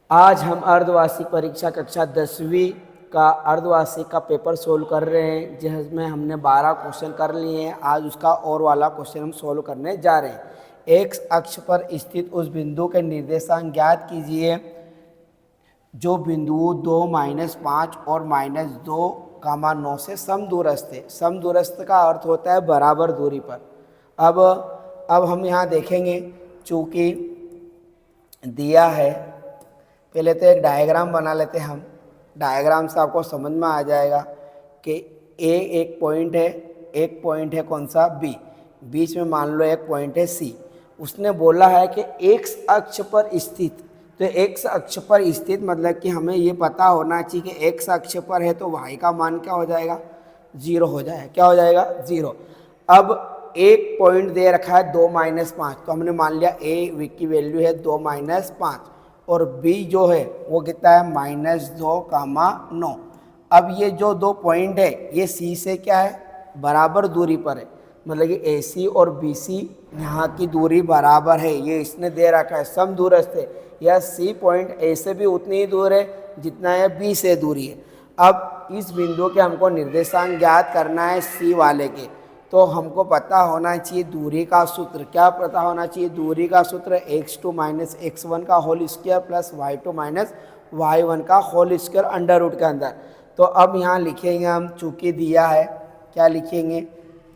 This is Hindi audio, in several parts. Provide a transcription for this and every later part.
आज हम अर्धवार्षिक परीक्षा कक्षा 10वीं का अर्धवार्षिक का पेपर सोल्व कर रहे हैं, जिसमें हमने 12 क्वेश्चन कर लिए हैं। आज उसका और वाला क्वेश्चन हम सोल्व करने जा रहे हैं। एक्स अक्ष पर स्थित उस बिंदु के निर्देशांक ज्ञात कीजिए जो बिंदु 2, -5 और -2, 9 से समदूरस्थ है। समदूरस्थ का अर्थ होता है बराबर दूरी पर। अब हम यहाँ देखेंगे, चूँकि दिया है, पहले तो एक डायग्राम बना लेते हैं हम। डायग्राम से आपको समझ में आ जाएगा कि ए एक पॉइंट है कौन सा, बी, बीच में मान लो एक पॉइंट है सी। उसने बोला है कि एक्स अक्ष पर स्थित, तो एक्स अक्ष पर स्थित मतलब कि हमें ये पता होना चाहिए कि एक्स अक्ष पर है तो वाई का मान क्या हो जाएगा, 0 हो जाएगा। क्या हो जाएगा, 0। अब एक पॉइंट दे रखा है 2, -5, तो हमने मान लिया ए की वैल्यू है 2, -5 और बी जो है वो कितना है, -2, 9। अब ये जो दो पॉइंट है ये सी से क्या है, बराबर दूरी पर है। मतलब कि ए सी और बी सी यहाँ की दूरी बराबर है, ये इसने दे रखा है, समदूरस्थ है। यह सी पॉइंट ए से भी उतनी ही दूर है जितना है बी से दूरी है। अब इस बिंदु के हमको निर्देशांक ज्ञात करना है सी वाले के, तो हमको पता होना चाहिए दूरी का सूत्र। क्या पता होना चाहिए, दूरी का सूत्र x2 - x1 का whole square plus y2 - y1 का होल स्क्वायर अंडर रूट के अंदर। तो अब यहाँ लिखेंगे हम, चूँकि दिया है, क्या लिखेंगे,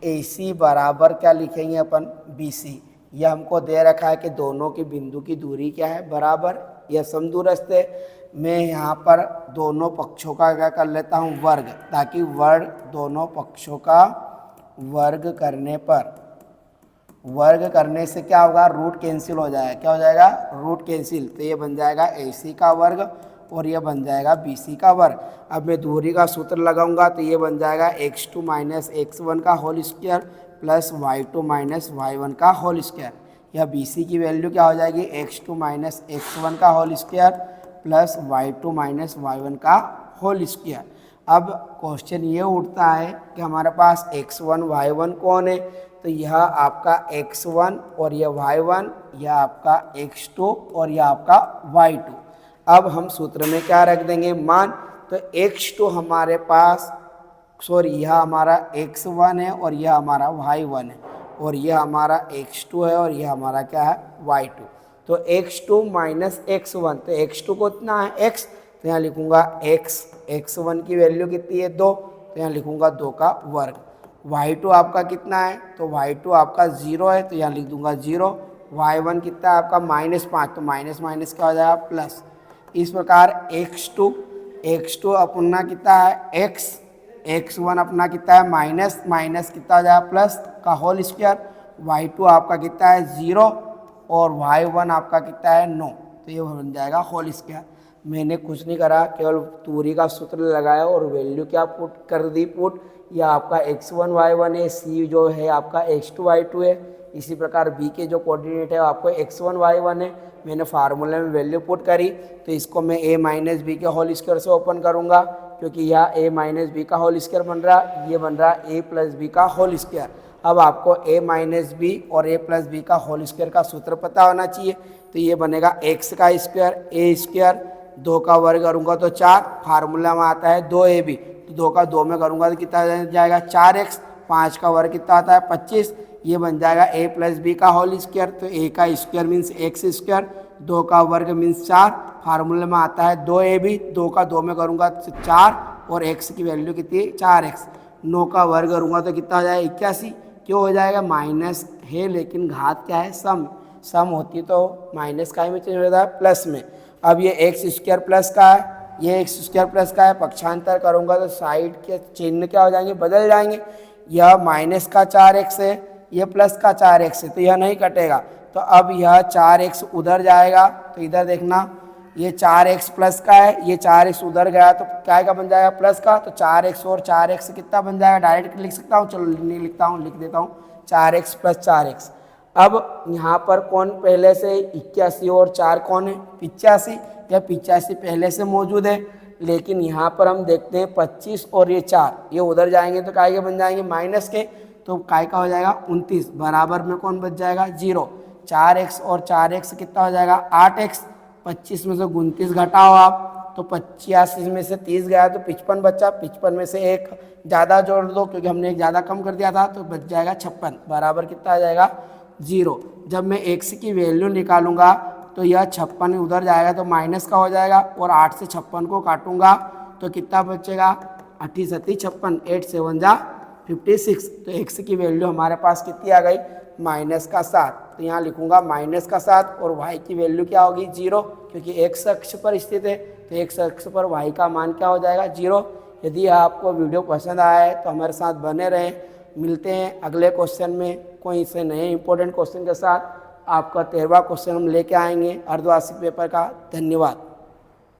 AC बराबर क्या लिखेंगे अपन, BC। यह हमको दे रखा है कि दोनों के बिंदु की दूरी क्या है, बराबर, यह समदूरस्थ है। मैं यहाँ पर दोनों पक्षों का क्या कर लेता हूँ, वर्ग, ताकि वर्ग दोनों पक्षों का वर्ग करने से क्या होगा, रूट कैंसिल हो जाएगा। क्या हो जाएगा, रूट कैंसिल। तो ये बन जाएगा AC का वर्ग और ये बन जाएगा BC का वर्ग। अब मैं दूरी का सूत्र लगाऊंगा तो ये बन जाएगा x2 - x1 का whole square plus y2 - y1 का होल स्क्वायर। यह BC की वैल्यू क्या हो जाएगी, x2 - x1 का whole square plus y2 - y1 का होल स्क्वायर। अब क्वेश्चन ये उठता है कि हमारे पास x1 y1 कौन है, तो यह आपका x1 और यह y1, यह आपका x2 और यह आपका y2। अब हम सूत्र में क्या रख देंगे, मान, तो x2 हमारे पास, सॉरी, यह हमारा x1 है और यह हमारा y1 है, और यह हमारा x2 है और यह हमारा क्या है, y2। तो x2 - x1, तो x2 को इतना है x, तो यहाँ लिखूंगा x1 की वैल्यू कितनी है, 2, तो यहाँ लिखूंगा 2 का वर्ग। y2 आपका कितना है, तो y2 आपका 0 है, तो यहाँ लिख दूंगा 0। y1 कितना है आपका, -5, तो माइनस माइनस क्या हो जाएगा, प्लस। इस प्रकार x2 अपना कितना है x1 अपना कितना है माइनस, माइनस कितना हो जाएगा, प्लस का होल स्क्वायर। y2 आपका कितना है 0 और y1 आपका कितना है 9, तो ये बन जाएगा होल स्क्वायर। मैंने कुछ नहीं करा, केवल दूरी का सूत्र लगाया और वैल्यू क्या पुट कर दी, पुट। यह आपका x1 y1 है, c जो है आपका x2 y2 है। इसी प्रकार b के जो कोऑर्डिनेट है आपको x1 y1 है। मैंने फार्मूले में वैल्यू पुट करी, तो इसको मैं a - b के होल स्क्वायर से ओपन करूंगा, क्योंकि यह a - b का होल स्क्वायर बन रहा, ये बन रहा a + b का होल स्क्वायर। अब आपको a - b और a + b का होल स्क्वायर का सूत्र पता होना चाहिए, तो ये बनेगा x का स्क्वायर, a स्क्वायर, 2 का वर्ग करूँगा तो 4, फार्मूला में आता है 2ab, तो 2 का 2 में करूँगा तो कितना जाएगा, 4x, 5 का वर्ग कितना आता है, 25। ये बन जाएगा a + b का होल स्क्वायर, तो a का स्क्वायर मीन्स x स्क्वायर, 2 का वर्ग मीन्स 4, फार्मूले में आता है 2ab, 2 का 2 में करूँगा तो 4 और x की वैल्यू कितनी है, 4x। 9 का वर्ग करूँगा तो कितना हो जाएगा, 81। क्यों हो जाएगा, माइनस है लेकिन घात क्या है, सम होती तो माइनस का ही में चेंज हो जाता है प्लस में। अब ये एक्स स्क्वायर प्लस का है, ये एक्स स्क्वायर प्लस का है, पक्षांतर करूंगा तो साइड के चिन्ह क्या हो जाएंगे, बदल जाएंगे। यह माइनस का 4x है, यह प्लस का 4x है, तो यह नहीं कटेगा। तो अब यह 4x उधर जाएगा, तो इधर देखना, ये 4x प्लस का है, ये 4x उधर गया तो क्या का बन जाएगा, प्लस का। तो 4x और 4x कितना बन जाएगा, डायरेक्ट लिख सकता हूँ, चलो नहीं लिखता हूँ, लिख देता हूँ 4x + 4x। अब यहाँ पर कौन पहले से 81 और 4 कौन है, 85, या 85 पहले से मौजूद है। लेकिन यहाँ पर हम देखते हैं 25 और ये 4, ये उधर जाएंगे तो काय के बन जाएंगे, माइनस के, तो काय का हो जाएगा 29, बराबर में कौन बच जाएगा, 0। 4x और 4x कितना हो जाएगा, 8x, 25 में से 29 घटाओ आप, तो 85 में से 30 गया तो 55 बचा, 55 में से एक ज़्यादा जोड़ दो क्योंकि हमने एक ज़्यादा कम कर दिया था, तो बच जाएगा 56, बराबर कितना आ जाएगा 0। जब मैं x की वैल्यू निकालूंगा तो यह 56 उधर जाएगा तो माइनस का हो जाएगा, और 8 से 56 को काटूंगा तो कितना बचेगा 8 सत्ती 56, 8 7 जा 56। तो x की वैल्यू हमारे पास कितनी आ गई -7, तो यहाँ लिखूंगा -7, और y की वैल्यू क्या होगी 0, क्योंकि x अक्ष पर स्थित है, तो x अक्ष पर y का मान क्या हो जाएगा 0। यदि आपको वीडियो पसंद आया है तो हमारे साथ बने रहें। मिलते हैं अगले क्वेश्चन में कोई से नए इंपॉर्टेंट क्वेश्चन के साथ। आपका 13वां क्वेश्चन हम लेके आएंगे अर्धवार्षिक पेपर का। धन्यवाद।